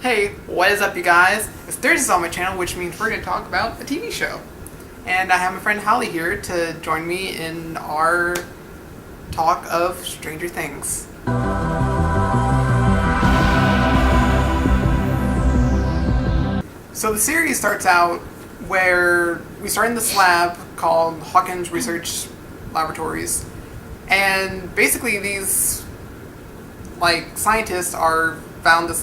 Hey, what is up you guys? It's Thursdays on my channel, which means we're going to talk about a TV show. And I have my friend Holly here to join me in our talk of Stranger Things. So the series starts out where we start in this lab called Hawkins Research Laboratories. And basically these scientists are found this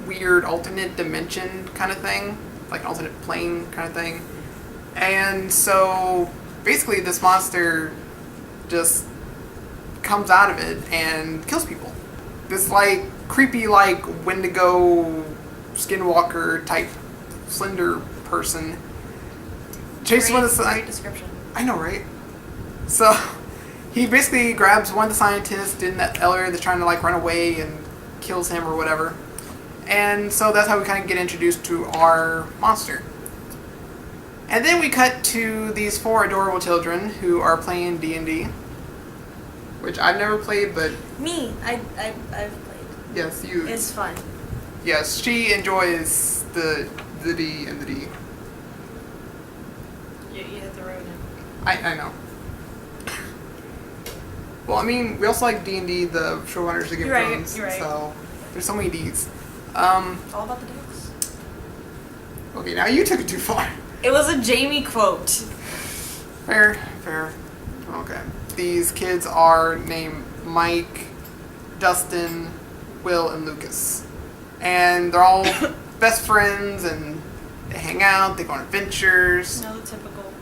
weird alternate dimension kind of thing, like an alternate plane kind of thing. And so basically this monster just comes out of it and kills people. This creepy Wendigo skinwalker type slender person chases one of the great description. I know, right? So he basically grabs one of the scientists in that elevator that's trying to run away and kills him or whatever. And so that's how we kind of get introduced to our monster. And then we cut to these four adorable children who are playing D&D, which I've never played, but Me, I've played. yes, you. It's fun. Yes, she enjoys the D and the D. You hit the road now. I know. Well, I mean, we also like D&D, the showrunners of Game of Thrones. You're right. So there's so many Ds. All about the dicks. Okay, now you took it too far. It was a Jamie quote. Fair. Okay. These kids are named Mike, Dustin, Will, and Lucas. And they're all best friends, and they hang out, they go on adventures. No, the typical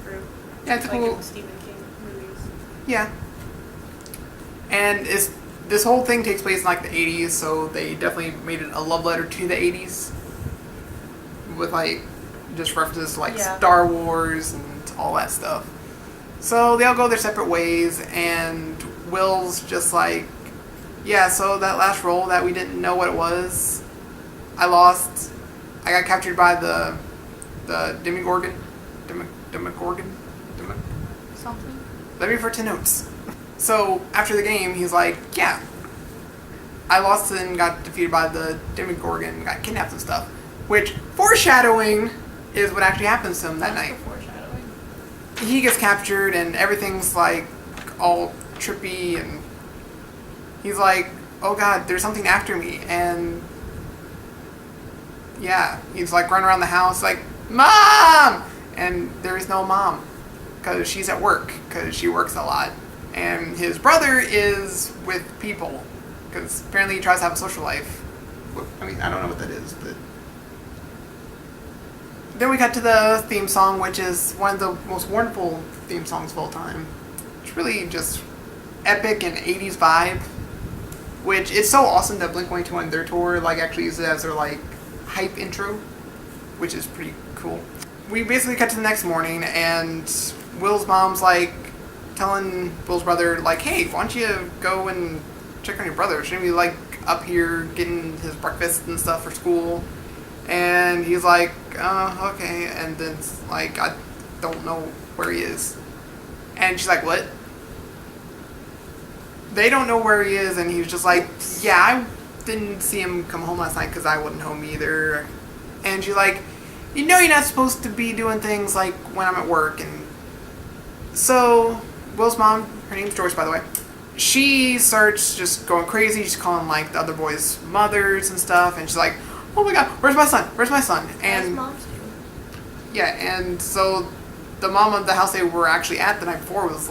group. Yeah, typical. Like Stephen King movies. Yeah. And this whole thing takes place in the 80s, so they definitely made it a love letter to the 80s. With just references to Star Wars and all that stuff. So they all go their separate ways, and Will's just yeah, so that last role that we didn't know what it was, I lost. I got captured by the Demogorgon. Something? Let me refer to notes. So after the game, he's like, yeah, I lost and got defeated by the Demogorgon, got kidnapped and stuff. Which, foreshadowing, is what actually happens to him that night. Foreshadowing. He gets captured and everything's all trippy, and he's like, oh god, there's something after me. And yeah, he's running around the house Mom! And there is no mom because she's at work because she works a lot. And his brother is with people because apparently he tries to have a social life. I mean, I don't know what that is, but then we got to the theme song, which is one of the most wonderful theme songs of all time. It's really just epic and 80s vibe, which is so awesome that Blink-182 on their tour actually uses it as their hype intro, which is pretty cool. We basically cut to the next morning, and Will's mom's telling Will's brother hey, why don't you go and check on your brother? Shouldn't we up here getting his breakfast and stuff for school? And he's like, okay. And then it's I don't know where he is. And she's like, what? They don't know where he is, and he was just yeah, I didn't see him come home last night because I wasn't home either. And she's like, you know you're not supposed to be doing things when I'm at work. And so Will's mom, her name's Joyce, by the way, she starts just going crazy. She's calling the other boys' mothers and stuff, and she's like, oh my god, where's my son? Where's my son? And moms do. Yeah, and so the mom of the house they were actually at the night before was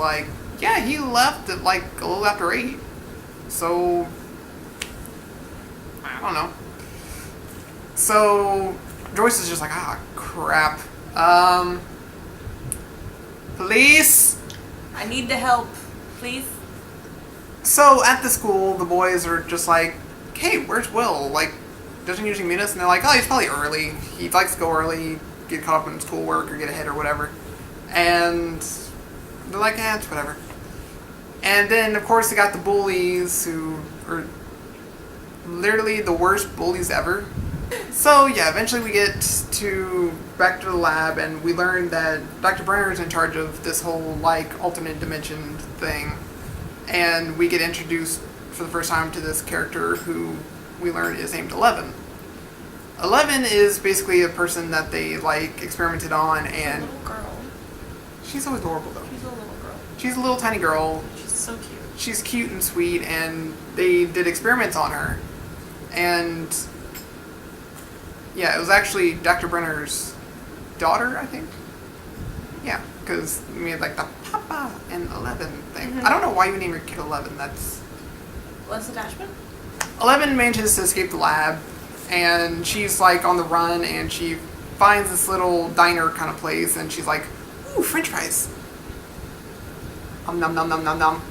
yeah, he left at a little after 8. So I don't know. So Joyce is just crap. Police. I need the help, please. So at the school, the boys are just hey, where's Will? Doesn't usually meet us, and they're oh, he's probably early. He likes to go early, get caught up in schoolwork or get ahead or whatever. And they're yeah, it's whatever. And then, of course, they got the bullies who are literally the worst bullies ever. So yeah, eventually we get back to the lab, and we learn that Dr. Brenner is in charge of this whole alternate dimension thing. And we get introduced for the first time to this character who we learn is named 11. 11 is basically a person that they like experimented on, A and little girl. she's so adorable though. She's a little girl. She's a little tiny girl. She's so cute. She's cute and sweet, and they did experiments on her, and yeah, it was actually Dr. Brenner's daughter, I think. Yeah, because we made like the Papa and 11 thing. Mhm. I don't know why you name your kid 11. That's Less attachment? 11 manages to escape the lab, and she's like on the run, and she finds this little diner kind of place, and she's like, "Ooh, French fries! Nom nom nom nom nom."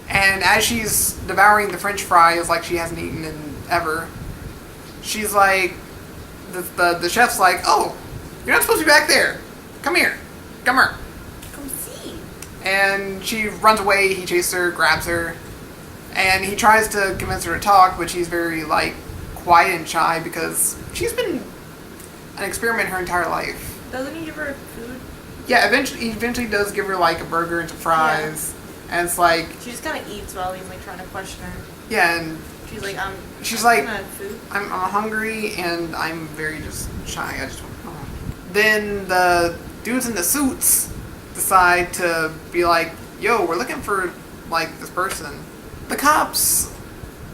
And as she's devouring the French fries like she hasn't eaten in ever, she's like, the chef's like, "Oh, you're not supposed to be back there. Come here, come here." Come see. And she runs away. He chases her, grabs her, and he tries to convince her to talk, but she's very like quiet and shy because she's been an experiment her entire life. Doesn't he give her food? Yeah, he eventually does give her like a burger and some fries, and it's like, She just kind of eats while he's like trying to question her. yeah, and She's like, she's I'm like, gonna have food. I'm hungry and I'm very just shy. I just want home. Then the dudes in the suits decide to be like, "Yo, we're looking for like this person." The cops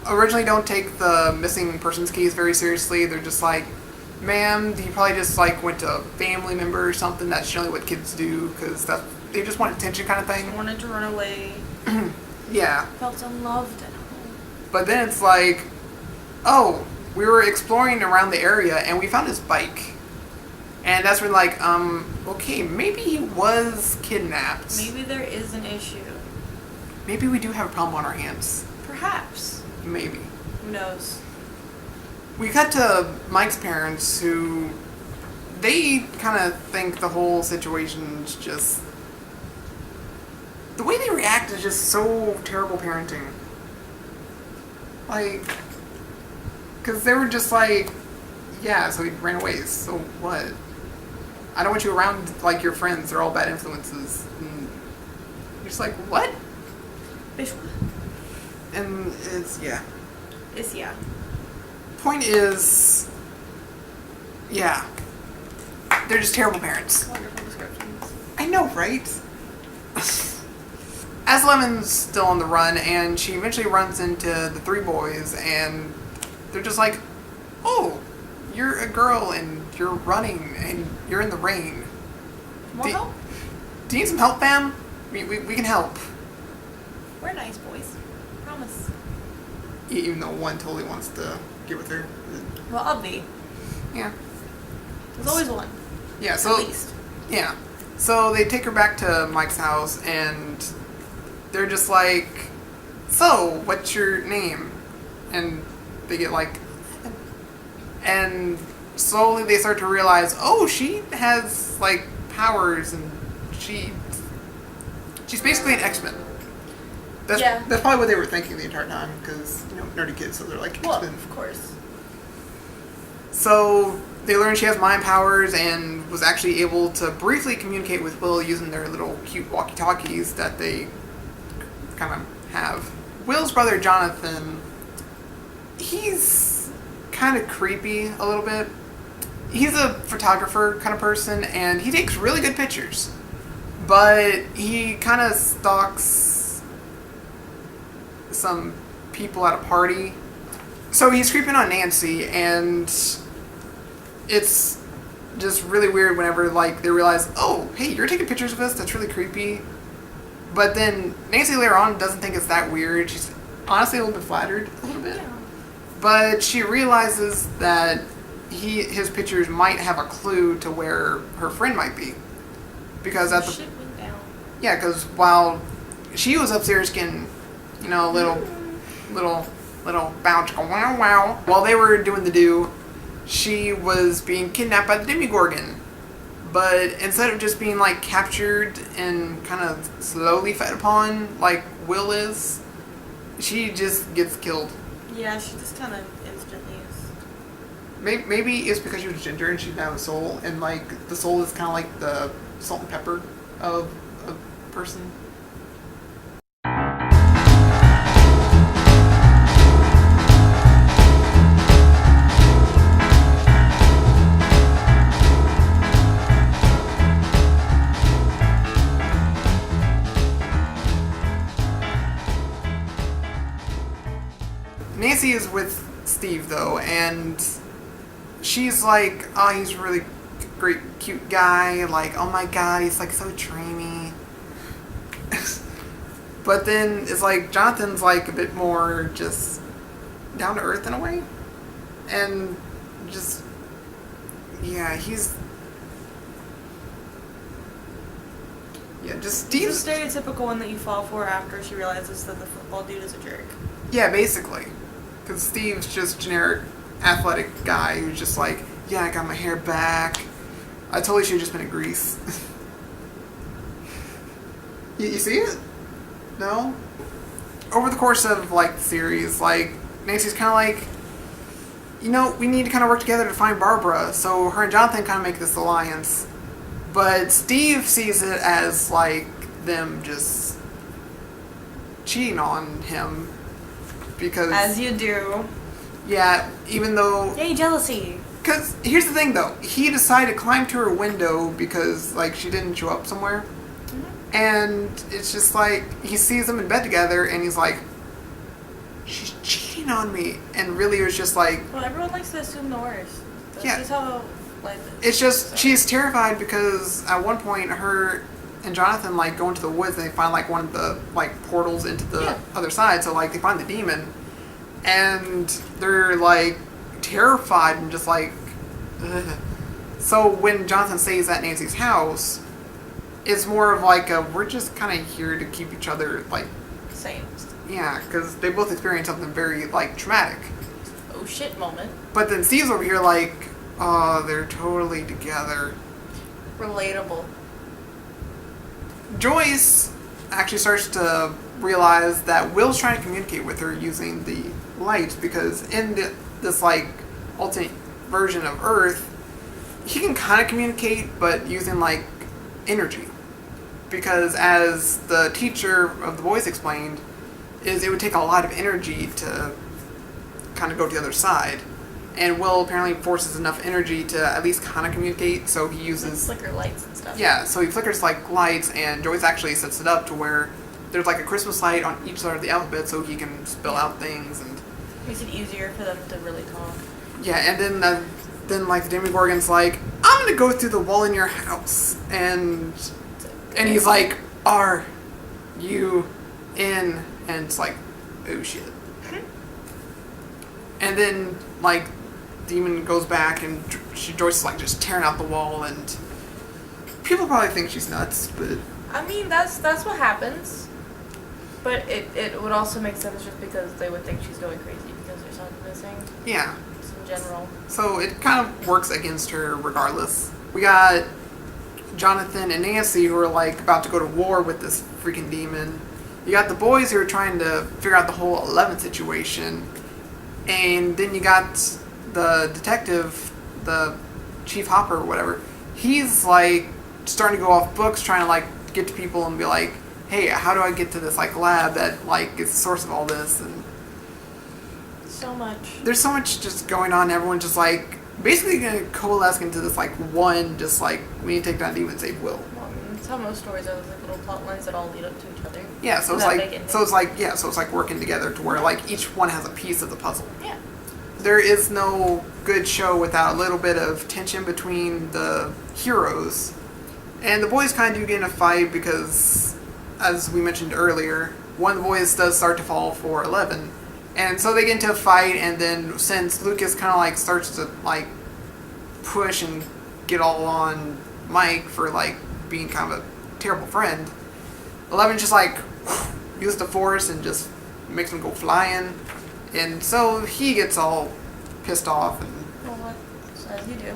originally don't take the missing persons case very seriously. They're just like, "Ma'am, you probably just like went to a family member or something. That's generally what kids do because that they just want attention kind of thing." Wanted to run away. Yeah. Felt unloved at home. But then it's like, oh, we were exploring around the area and we found his bike. And that's when like, okay, maybe he was kidnapped. Maybe there is an issue. Maybe we do have a problem on our hands. Perhaps. Maybe. Who knows? We cut to Mike's parents who, they kind of think the whole situation's just, the way they react is just so terrible parenting. Like, because they were just like, yeah, so he ran away, so what? I don't want you around, like, your friends. They're all bad influences. And you're just like, what? Visual. And it's, yeah. It's, yeah. Point is, yeah. They're just terrible parents. Wonderful descriptions. I know, right? As Lemon's still on the run, and she eventually runs into the three boys, and they're just like, "Oh, you're a girl, and you're running, and you're in the rain. More help? Do you need some help, fam? We can help." We're nice boys. Promise. Even though one totally wants to get with her. Well, I'll be. Yeah. There's always one. Yeah, so... At least. Yeah. So they take her back to Mike's house, and they're just like, "So, what's your name?" And they get like... And slowly they start to realize, oh, she has, like, powers, and she's basically an X-Men. That's probably what they were thinking the entire time, because, you know, nerdy kids, so they're like, Well, X-Men. of course. So they learn she has mind powers and was actually able to briefly communicate with Will using their little cute walkie-talkies that they kind of have. Will's brother, Jonathan, he's kind of creepy a little bit. He's a photographer kind of person, and he takes really good pictures. But he kind of stalks some people at a party. So he's creeping on Nancy, and it's just really weird whenever, like, they realize, oh, hey, you're taking pictures of us? That's really creepy. But then Nancy later on doesn't think it's that weird. She's honestly a little bit flattered, a little bit. Yeah. But she realizes that his pictures might have a clue to where her friend might be. Because at the... Shit went down. Yeah, because while she was upstairs getting, you know, little bounce, wow, wow. While they were doing the do, she was being kidnapped by the Demigorgon. But instead of just being, like, captured and kind of slowly fed upon, like Will is, she just gets killed. Yeah, she just kind of instantly is. Maybe it's because she was ginger and she didn't have a soul, and, like, the soul is kind of like the salt and pepper of a person. Nancy is with Steve though, and she's like, oh, he's a really great, cute guy. Like, oh my god, he's like so dreamy. But then it's like Jonathan's like a bit more just down to earth in a way, and just he's just Steve's It's the stereotypical one that you fall for after she realizes that the football dude is a jerk. Yeah, basically. Because Steve's just generic athletic guy who's just like, yeah, I got my hair back. I totally should have just been in Greece. you see it? No? Over the course of, like, the series, like, Nancy's kind of like, you know, we need to kind of work together to find Barbara. So her and Jonathan kind of make this alliance. But Steve sees it as, like, them just cheating on him. Because... As you do. Yeah, even though... Yay, jealousy. Because, here's the thing, though. He decided to climb to her window because, like, she didn't show up somewhere. Mm-hmm. And it's just like, he sees them in bed together, and he's like, she's cheating on me. And really, it was just like... Well, everyone likes to assume the worst. That's just how life is. It's just, she's terrified because at one point, her and Jonathan, like, go into the woods, and they find, like, one of the, like, portals into the other side. So, like, they find the demon. And they're, like, terrified and just, like, ugh. So when Jonathan stays at Nancy's house, it's more of, like, we're just kind of here to keep each other, like... Same. Yeah, because they both experience something very, like, traumatic. Oh, shit moment. But then Steve's over here, like, oh, they're totally together. Relatable. Joyce actually starts to realize that Will's trying to communicate with her using the lights, because in this like alternate version of Earth, he can kind of communicate, but using like energy. Because as the teacher of the boys explained, is it would take a lot of energy to kind of go to the other side. And Will apparently forces enough energy to at least kind of communicate, so he uses... Like flicker lights and stuff. Yeah, so he flickers like lights, and Joyce actually sets it up to where there's like a Christmas light on each side of the alphabet, so he can spell out things and... Makes it easier for them to really talk. Yeah, and then like the Demogorgon's like, I'm gonna go through the wall in your house, and he's like, are you in? And it's like, oh shit. And then like Demon goes back, and Joyce is like just tearing out the wall, and people probably think she's nuts, but I mean that's what happens. But it would also make sense just because they would think she's going crazy because there's something missing. Yeah. Just in general. So it kind of works against her regardless. We got Jonathan and Nancy who are like about to go to war with this freaking demon. You got the boys who are trying to figure out the whole 11 situation. And then you got the detective, the Chief Hopper or whatever. He's like starting to go off books, trying to like get to people and be like, hey, how do I get to this like lab that like is the source of all this? And so much. There's so much just going on. Everyone's just like basically gonna coalesce into this like one, just like we need to take down Demon and save Will. Well, that's how most stories are. There's like little plot lines that all lead up to each other. Yeah, so it's like working together to where like each one has a piece of the puzzle. Yeah. There is no good show without a little bit of tension between the heroes. And the boys kind of do get in a fight because, as we mentioned earlier, one of the boys does start to fall for 11. And so they get into a fight, and then since Lucas kind of like starts to like push and get all on Mike for like being kind of a terrible friend, 11 just like uses the force and just makes him go flying. And so he gets all pissed off. And well, as you do.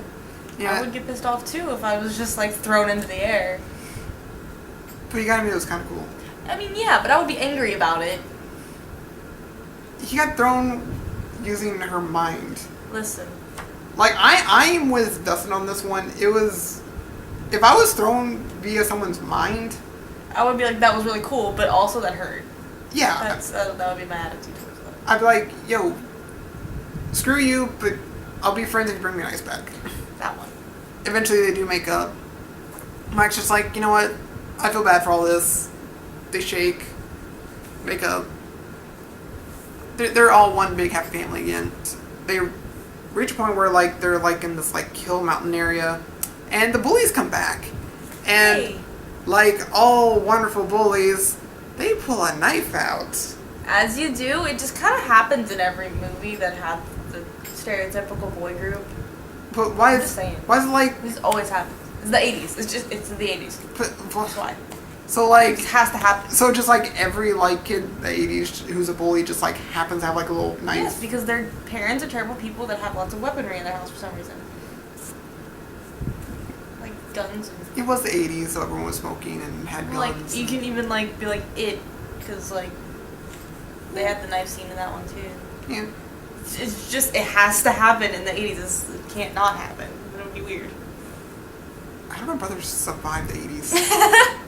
Yeah. I would get pissed off too if I was just like thrown into the air. But you gotta admit it was kind of cool. I mean, yeah, but I would be angry about it. He got thrown using her mind. Listen. Like, I'm with Dustin on this one. It was... If I was thrown via someone's mind... I would be like, that was really cool, but also that hurt. Yeah. That would be my attitude towards that. I'd be like, yo, screw you, but I'll be friends if you bring me an ice pack. That one. Eventually they do make up. Mike's just like, you know what? I feel bad for all this. They shake. Make up. they're all one big happy family again. They reach a point where like they're like in this like hill mountain area, and the bullies come back, and Hey. like all wonderful bullies, they pull a knife out. As you do, it just kind of happens in every movie that has the stereotypical boy group. But why I'm is just saying. why is it like? This always happens. It's the 80s. It's the 80s. That's why. So It like, just has to happen. so just like every like kid in the 80s who's a bully just like happens to have like a little knife. Yes, because their parents are terrible people that have lots of weaponry in their house for some reason. Like guns and... It was the 80s, so everyone was smoking and had guns. Like, you can even, like, be like, it, because, like, they had the knife scene in that one, too. Yeah. It's just, it has to happen in the 80s. It can't not happen. It would be weird. How did my brother survive the 80s?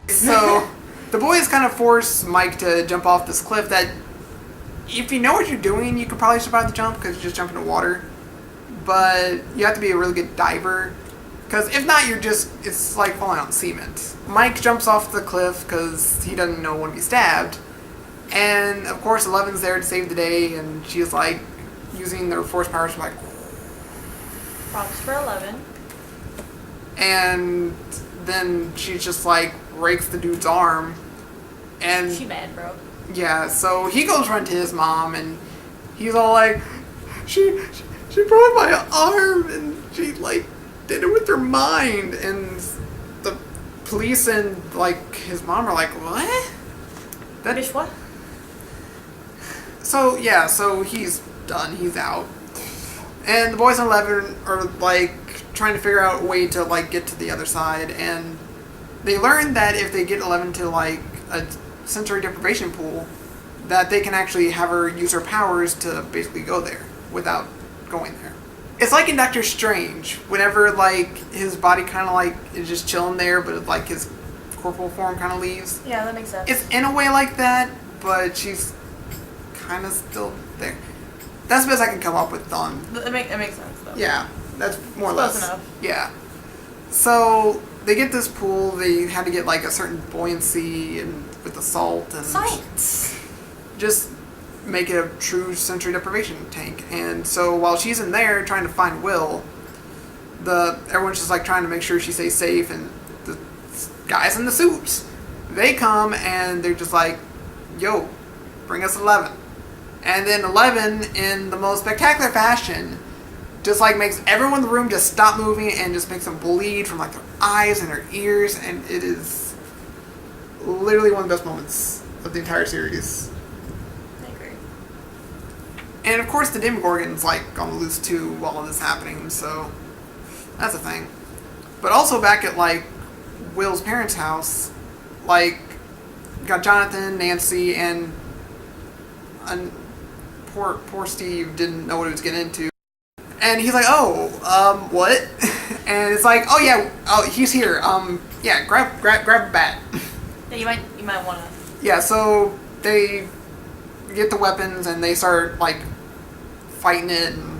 So, the boys kind of force Mike to jump off this cliff that, if you know what you're doing, you could probably survive the jump because you just jump into water. But you have to be a really good diver, because if not, it's like falling on cement. Mike jumps off the cliff because he doesn't know when to be stabbed. And, of course, Eleven's there to save the day, and she's like, using their force powers, like... Props for 11. And then she's just like, breaks the dude's arm. And She mad, bro. yeah, so he goes run to his mom, and he's all like, she broke my arm, and she like did it with her mind. And the police and like his mom are like, what? That Bitch, what? So yeah, so he's done. He's out, and the boys on 11 are like trying to figure out a way to like get to the other side, and they learn that if they get 11 to like a sensory deprivation pool, that they can actually have her use her powers to basically go there without going there. It's like in Doctor Strange, whenever like his body kind of like is just chilling there, but like his corporal form kind of leaves. Yeah, that makes sense. It's in a way like that, but she's kind of still there. That's the best I can come up with on. It makes sense, though. Yeah, that's more or Close less. enough. Yeah. So they get this pool. They had to get like a certain buoyancy and with the salt and Science. just make it a true sensory deprivation tank. And so while she's in there trying to find Will, everyone's just like trying to make sure she stays safe. And the guys in the suits, they come and they're just like, "Yo, bring us 11." And then 11, in the most spectacular fashion, just like makes everyone in the room just stop moving and just makes them bleed from like their eyes and their ears, and it is literally one of the best moments of the entire series. I agree. And of course the Demogorgon's like on the loose too while all this is happening, so that's a thing. But also back at like Will's parents' house, like got Jonathan, Nancy, and poor Steve didn't know what he was getting into. And he's like, what? And it's like, oh yeah, he's here. Yeah, grab a bat. Yeah, you might want to. Yeah, so they get the weapons and they start like fighting it. And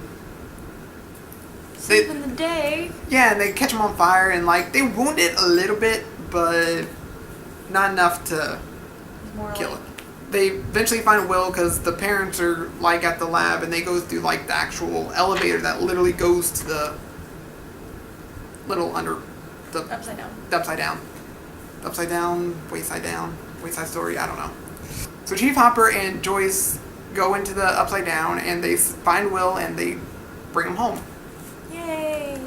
Save in the day. yeah, and they catch him on fire and like they wound it a little bit, but not enough to More kill like, it. They eventually find Will because the parents are like at the lab and they go through like the actual elevator that literally goes to the little under the upside down. upside down, wayside story, I don't know. So Chief Hopper and Joyce go into the upside down and they find Will and they bring him home. Yay!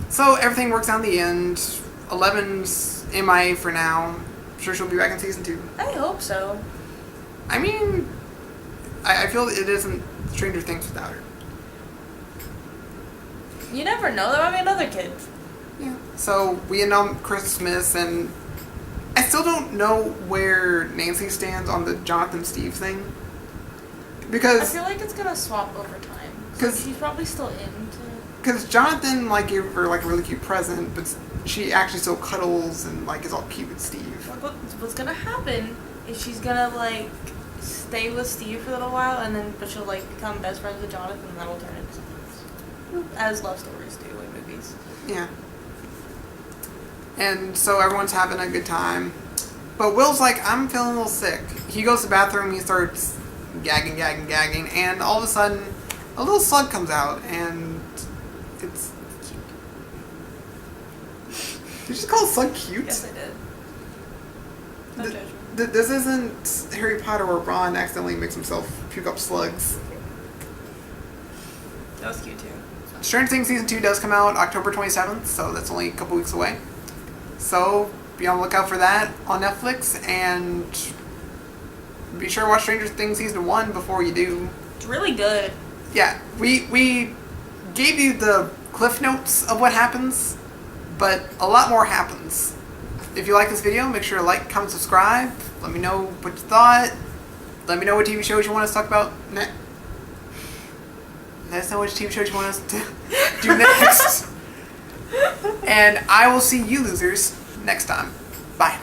So everything works out in the end. 11's MIA for now. I'm sure she'll be back in season 2. I hope so. I mean, I feel it isn't Stranger Things without her. You never know. There might be another kid. Yeah. So we end on Christmas, and I still don't know where Nancy stands on the Jonathan Steve thing. I Because feel like it's gonna swap over time. So 'Cause- she's probably still into. Because Jonathan like gave her like a really cute present, but she actually still cuddles and like is all cute with Steve. What's gonna happen is she's gonna like stay with Steve for a little while, and then but she'll like become best friends with Jonathan, and that'll turn into something else. As love stories do in movies. Yeah. And so everyone's having a good time. But Will's like, I'm feeling a little sick. He goes to the bathroom, he starts gagging, and all of a sudden, a little slug comes out, and it's cute. Did you just call a slug cute? Yes, I did. Don't judge me. This isn't Harry Potter where Ron accidentally makes himself puke up slugs. That was cute too. Stranger Things Season 2 does come out October 27th, so that's only a couple weeks away. So be on the lookout for that on Netflix, and be sure to watch Stranger Things Season 1 before you do. It's really good. Yeah, we gave you the cliff notes of what happens, but a lot more happens. If you like this video, make sure to like, comment, subscribe. Let me know what you thought. Let me know what TV shows you want us to talk about next. Let us know which TV shows you want us to do next. And I will see you losers next time. Bye.